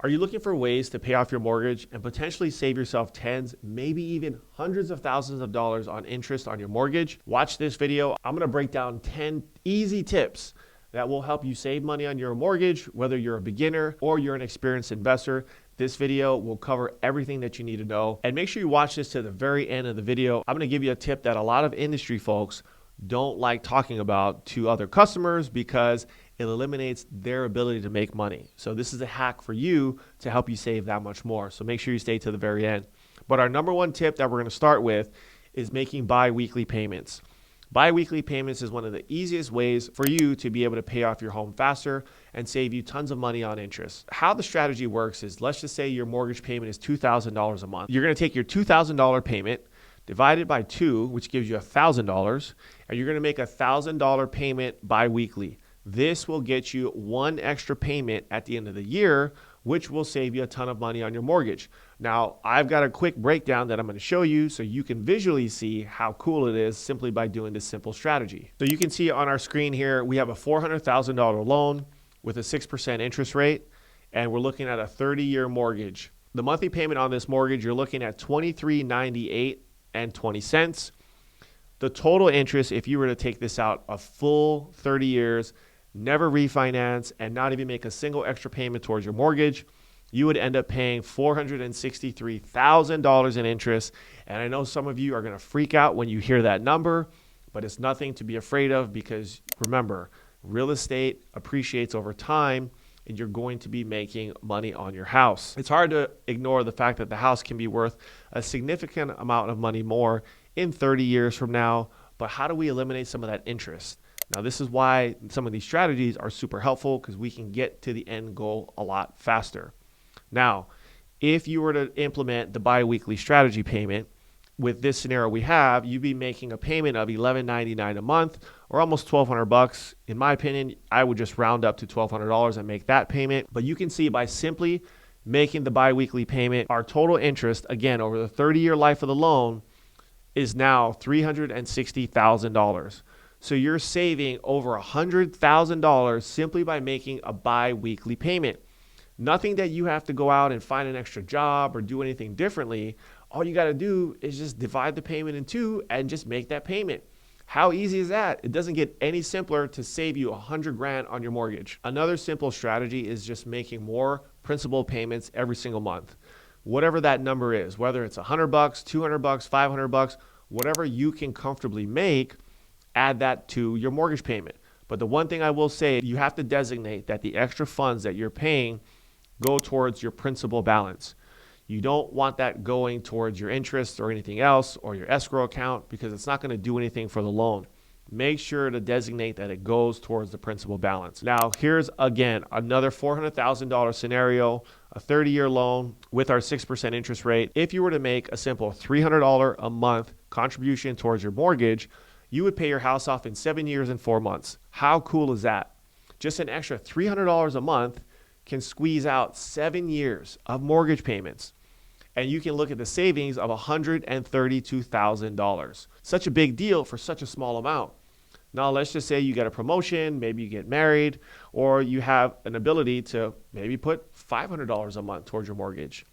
Are you looking for ways to pay off your mortgage and potentially save yourself tens, maybe even hundreds of thousands of dollars on interest on your mortgage? Watch this video. I'm going to break down 10 easy tips that will help you save money on your mortgage, whether you're a beginner or you're an experienced investor. This video will cover everything that you need to know. And make sure you watch this to the very end of the video. I'm going to give you a tip that a lot of industry folks don't like talking about to other customers because it eliminates their ability to make money. So this is a hack for you to help you save that much more. So make sure you stay to the very end. But our number one tip that we're going to start with is making bi-weekly payments. Bi-weekly payments is one of the easiest ways for you to be able to pay off your home faster and save you tons of money on interest. How the strategy works is, let's just say your mortgage payment is $2,000 a month. You're going to take your $2,000 payment, divide it by 2, which gives you $1,000, and you're going to make a $1,000 payment bi-weekly. This will get you one extra payment at the end of the year, which will save you a ton of money on your mortgage. Now, I've got a quick breakdown that I'm going to show you so you can visually see how cool it is simply by doing this simple strategy. So you can see on our screen here, we have a $400,000 loan with a 6% interest rate, and we're looking at a 30-year mortgage. The monthly payment on this mortgage, you're looking at $23.98 and 20 cents. The total interest, if you were to take this out a full 30 years, never refinance, and not even make a single extra payment towards your mortgage, you would end up paying $463,000 in interest. And I know some of you are going to freak out when you hear that number, but it's nothing to be afraid of, because remember, real estate appreciates over time, and you're going to be making money on your house. It's hard to ignore the fact that the house can be worth a significant amount of money more in 30 years from now, but how do we eliminate some of that interest? Now, this is why some of these strategies are super helpful, because we can get to the end goal a lot faster. Now, if you were to implement the bi-weekly strategy payment, with this scenario we have, you'd be making a payment of $11.99 a month, or almost $1,200. In my opinion, I would just round up to $1,200 and make that payment. But you can see by simply making the bi-weekly payment, our total interest, again, over the 30-year life of the loan, is now $360,000. So you're saving over $100,000 simply by making a bi-weekly payment. Nothing that you have to go out and find an extra job or do anything differently. All you got to do is just divide the payment in 2 and just make that payment. How easy is that? It doesn't get any simpler to save you $100,000 on your mortgage. Another simple strategy is just making more principal payments every single month. Whatever that number is, whether it's $100, $200, $500, whatever you can comfortably make, add that to your mortgage payment. But the one thing I will say, you have to designate that the extra funds that you're paying go towards your principal balance. You don't want that going towards your interest or anything else, or your escrow account, because it's not going to do anything for the loan. Make sure to designate that it goes towards the principal balance. Now, here's again another $400,000 scenario, a 30-year loan with our 6% interest rate. If you were to make a simple $300 a month contribution towards your mortgage, you would pay your house off in 7 years and 4 months. How cool is that? Just an extra $300 a month can squeeze out 7 years of mortgage payments. And you can look at the savings of $132,000. Such a big deal for such a small amount. Now, let's just say you get a promotion, maybe you get married, or you have an ability to maybe put $500 a month towards your mortgage.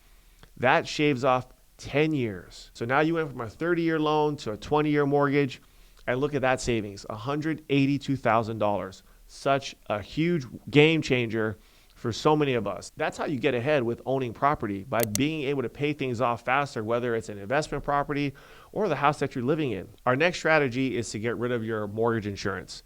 That shaves off 10 years. So now you went from a 30-year loan to a 20-year mortgage. And look at that savings, $182,000. Such a huge game changer for so many of us. That's how you get ahead with owning property, by being able to pay things off faster, whether it's an investment property or the house that you're living in. Our next strategy is to get rid of your mortgage insurance.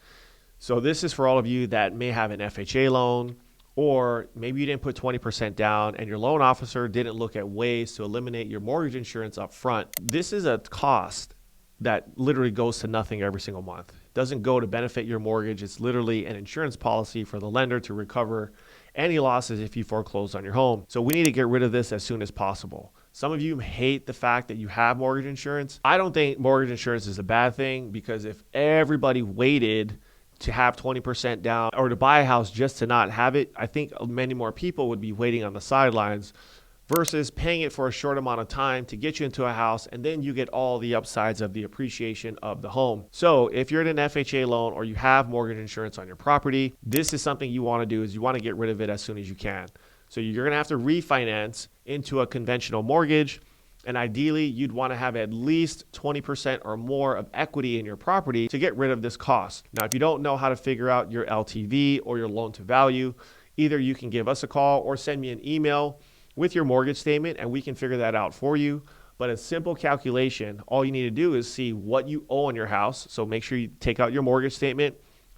So this is for all of you that may have an FHA loan, or maybe you didn't put 20% down and your loan officer didn't look at ways to eliminate your mortgage insurance up front. This is a cost that literally goes to nothing every single month. It doesn't go to benefit your mortgage. It's literally an insurance policy for the lender to recover any losses if you foreclose on your home. So we need to get rid of this as soon as possible. Some of you hate the fact that you have mortgage insurance. I don't think mortgage insurance is a bad thing, because if everybody waited to have 20% down or to buy a house just to not have it, I think many more people would be waiting on the sidelines versus paying it for a short amount of time to get you into a house, and then you get all the upsides of the appreciation of the home. So if you're in an FHA loan or you have mortgage insurance on your property, this is something you want to do, is you want to get rid of it as soon as you can. So you're going to have to refinance into a conventional mortgage. And ideally, you'd want to have at least 20% or more of equity in your property to get rid of this cost. Now, if you don't know how to figure out your LTV or your loan to value, either you can give us a call or send me an email with your mortgage statement and we can figure that out for you. But a simple calculation, all you need to do is see what you owe on your house. So make sure you take out your mortgage statement,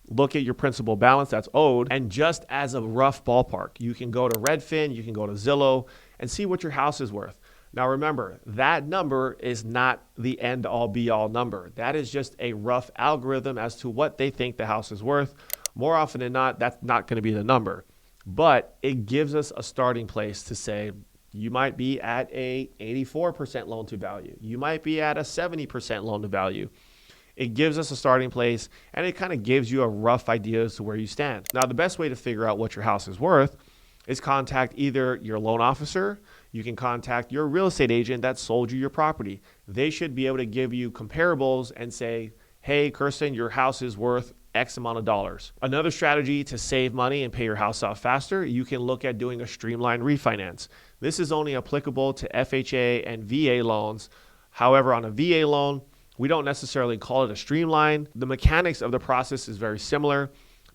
look at your principal balance that's owed, and just as a rough ballpark, you can go to Redfin, you can go to Zillow, and see what your house is worth. Now remember, that number is not the end-all be-all number. That is just a rough algorithm as to what they think the house is worth. More often than not, that's not going to be the number. But it gives us a starting place to say, you might be at a 84% loan to value. You might be at a 70% loan to value. It gives us a starting place and it kind of gives you a rough idea as to where you stand. Now, the best way to figure out what your house is worth is contact either your loan officer. You can contact your real estate agent that sold you your property. They should be able to give you comparables and say, hey, Kirsten, your house is worth X amount of dollars. Another strategy to save money and pay your house off faster, you can look at doing a Streamline Refinance. This is only applicable to FHA and VA loans. However, on a VA loan, we don't necessarily call it a Streamline. The mechanics of the process is very similar,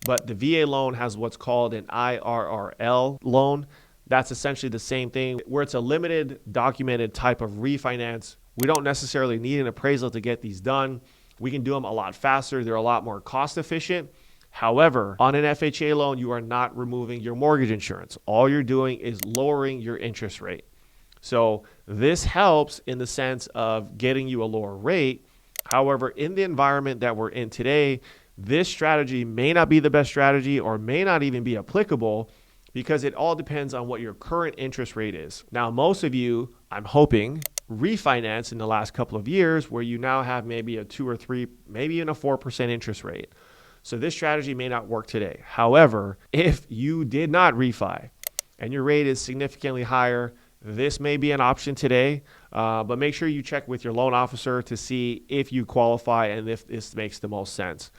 but the VA loan has what's called an IRRL loan. That's essentially the same thing, where it's a limited documented type of refinance. We don't necessarily need an appraisal to get these done. We can do them a lot faster. They're a lot more cost efficient. However, on an FHA loan, you are not removing your mortgage insurance. All you're doing is lowering your interest rate. So this helps in the sense of getting you a lower rate. However, in the environment that we're in today, this strategy may not be the best strategy or may not even be applicable because it all depends on what your current interest rate is. Now, most of you, I'm hoping, refinance in the last couple of years where you now have maybe a 2 or 3, maybe even a 4% interest rate. So this strategy may not work today. However, if you did not refi and your rate is significantly higher, this may be an option today, but make sure you check with your loan officer to see if you qualify and if this makes the most sense.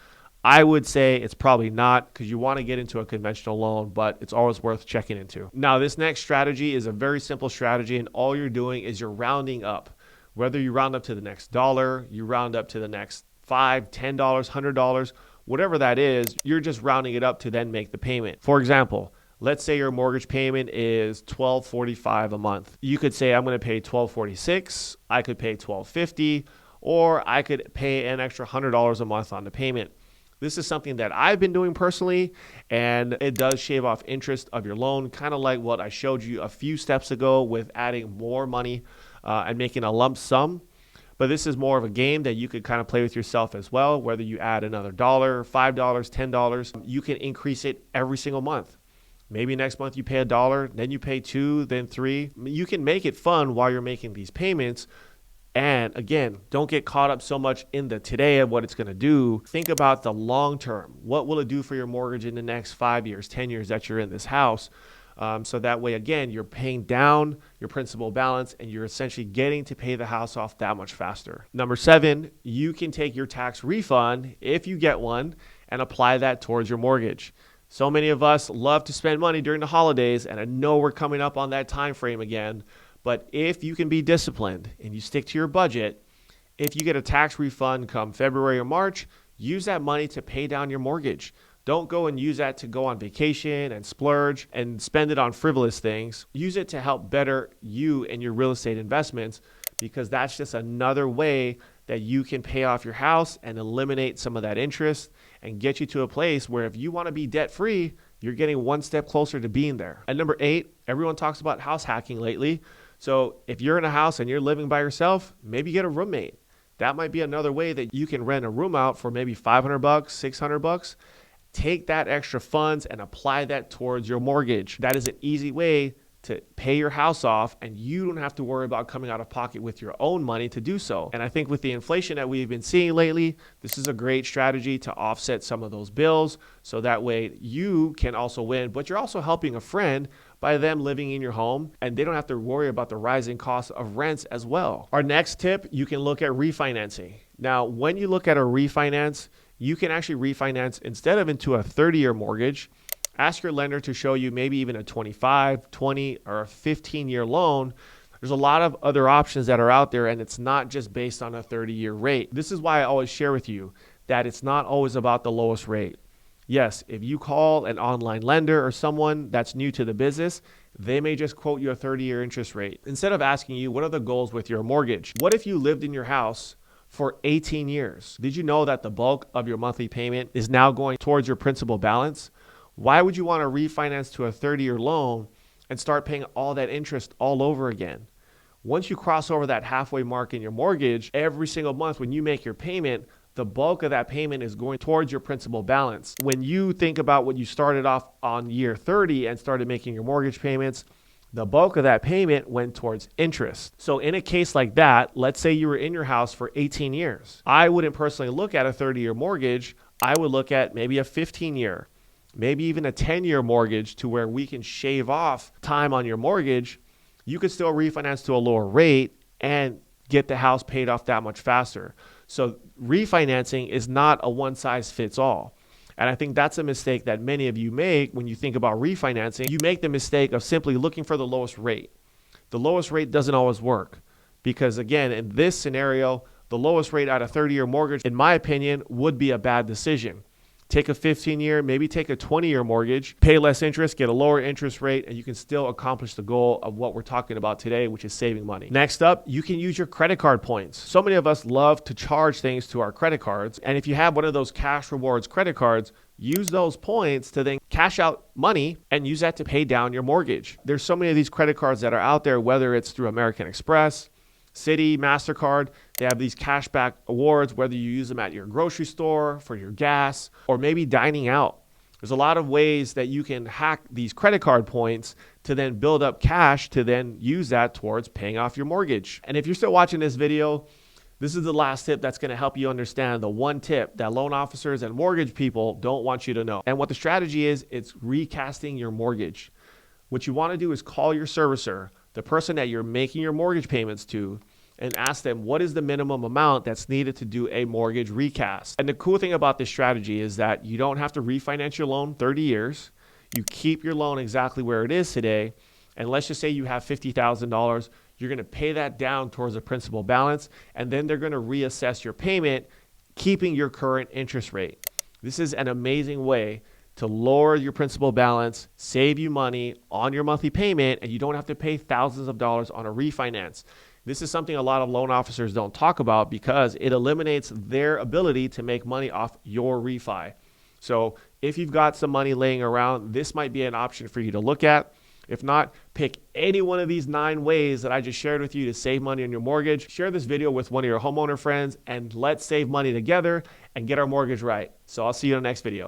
I would say it's probably not because you want to get into a conventional loan, but it's always worth checking into. Now, this next strategy is a very simple strategy, and all you're doing is you're rounding up. Whether you round up to the next dollar, you round up to the next $5, $10, $100, whatever that is, you're just rounding it up to then make the payment. For example, let's say your mortgage payment is $1,245 a month. You could say, I'm going to pay $1,246, I could pay $1,250, or I could pay an extra $100 a month on the payment. This is something that I've been doing personally, and it does shave off interest of your loan, kind of like what I showed you a few steps ago with adding more money and making a lump sum. But this is more of a game that you could kind of play with yourself as well, whether you add another $1, $5, $10, you can increase it every single month. Maybe next month you pay $1, then you pay $2, then $3. You can make it fun while you're making these payments. And again, don't get caught up so much in the today of what it's going to do. Think about the long term. What will it do for your mortgage in the next 5 years, 10 years that you're in this house? So that way, again, you're paying down your principal balance and you're essentially getting to pay the house off that much faster. Number 7, you can take your tax refund, if you get one, and apply that towards your mortgage. So many of us love to spend money during the holidays, and I know we're coming up on that time frame again. But if you can be disciplined and you stick to your budget, if you get a tax refund come February or March, use that money to pay down your mortgage. Don't go and use that to go on vacation and splurge and spend it on frivolous things. Use it to help better you and your real estate investments, because that's just another way that you can pay off your house and eliminate some of that interest and get you to a place where if you want to be debt free, you're getting one step closer to being there. And number 8, everyone talks about house hacking lately. So if you're in a house and you're living by yourself, maybe get a roommate. That might be another way that you can rent a room out for maybe $500, $600. Take that extra funds and apply that towards your mortgage. That is an easy way to pay your house off, and you don't have to worry about coming out of pocket with your own money to do so. And I think with the inflation that we've been seeing lately, this is a great strategy to offset some of those bills, so that way you can also win, but you're also helping a friend by them living in your home, and they don't have to worry about the rising cost of rents as well. Our next tip, you can look at refinancing. Now, when you look at a refinance, you can actually refinance instead of into a 30-year mortgage. Ask your lender to show you maybe even a 25, 20, or a 15-year loan. There's a lot of other options that are out there, and it's not just based on a 30-year rate. This is why I always share with you that it's not always about the lowest rate. Yes, if you call an online lender or someone that's new to the business, they may just quote you a 30-year interest rate instead of asking you, what are the goals with your mortgage? What if you lived in your house for 18 years? Did you know that the bulk of your monthly payment is now going towards your principal balance? Why would you want to refinance to a 30-year loan and start paying all that interest all over again? Once you cross over that halfway mark in your mortgage, every single month when you make your payment, the bulk of that payment is going towards your principal balance. When you think about what you started off on year 30 and started making your mortgage payments, the bulk of that payment went towards interest. So in a case like that, let's say you were in your house for 18 years. I wouldn't personally look at a 30-year mortgage. I would look at maybe a 15-year, maybe even a 10-year mortgage, to where we can shave off time on your mortgage. You could still refinance to a lower rate and get the house paid off that much faster. So refinancing is not a one-size-fits-all. And I think that's a mistake that many of you make when you think about refinancing. You make the mistake of simply looking for the lowest rate. The lowest rate doesn't always work because, again, in this scenario, the lowest rate at a 30-year mortgage, in my opinion, would be a bad decision. Take a 15-year, maybe take a 20-year mortgage, pay less interest, get a lower interest rate, and you can still accomplish the goal of what we're talking about today, which is saving money. Next up, you can use your credit card points. So many of us love to charge things to our credit cards. And if you have one of those cash rewards credit cards, use those points to then cash out money and use that to pay down your mortgage. There's so many of these credit cards that are out there, whether it's through American Express, Citi, MasterCard. They have these cashback awards, whether you use them at your grocery store, for your gas, or maybe dining out. There's a lot of ways that you can hack these credit card points to then build up cash to then use that towards paying off your mortgage. And if you're still watching this video, this is the last tip that's going to help you understand the one tip that loan officers and mortgage people don't want you to know. And what the strategy is, it's recasting your mortgage. What you want to do is call your servicer, the person that you're making your mortgage payments to, and ask them what is the minimum amount that's needed to do a mortgage recast. And the cool thing about this strategy is that you don't have to refinance your loan 30 years. You keep your loan exactly where it is today. And let's just say you have $50,000. You're going to pay that down towards the principal balance, and then they're going to reassess your payment, keeping your current interest rate. This is an amazing way to lower your principal balance, save you money on your monthly payment, and you don't have to pay thousands of dollars on a refinance. This is something a lot of loan officers don't talk about because it eliminates their ability to make money off your refi. So if you've got some money laying around, this might be an option for you to look at. If not, pick any one of these 9 ways that I just shared with you to save money on your mortgage. Share this video with one of your homeowner friends, and let's save money together and get our mortgage right. So I'll see you in the next video.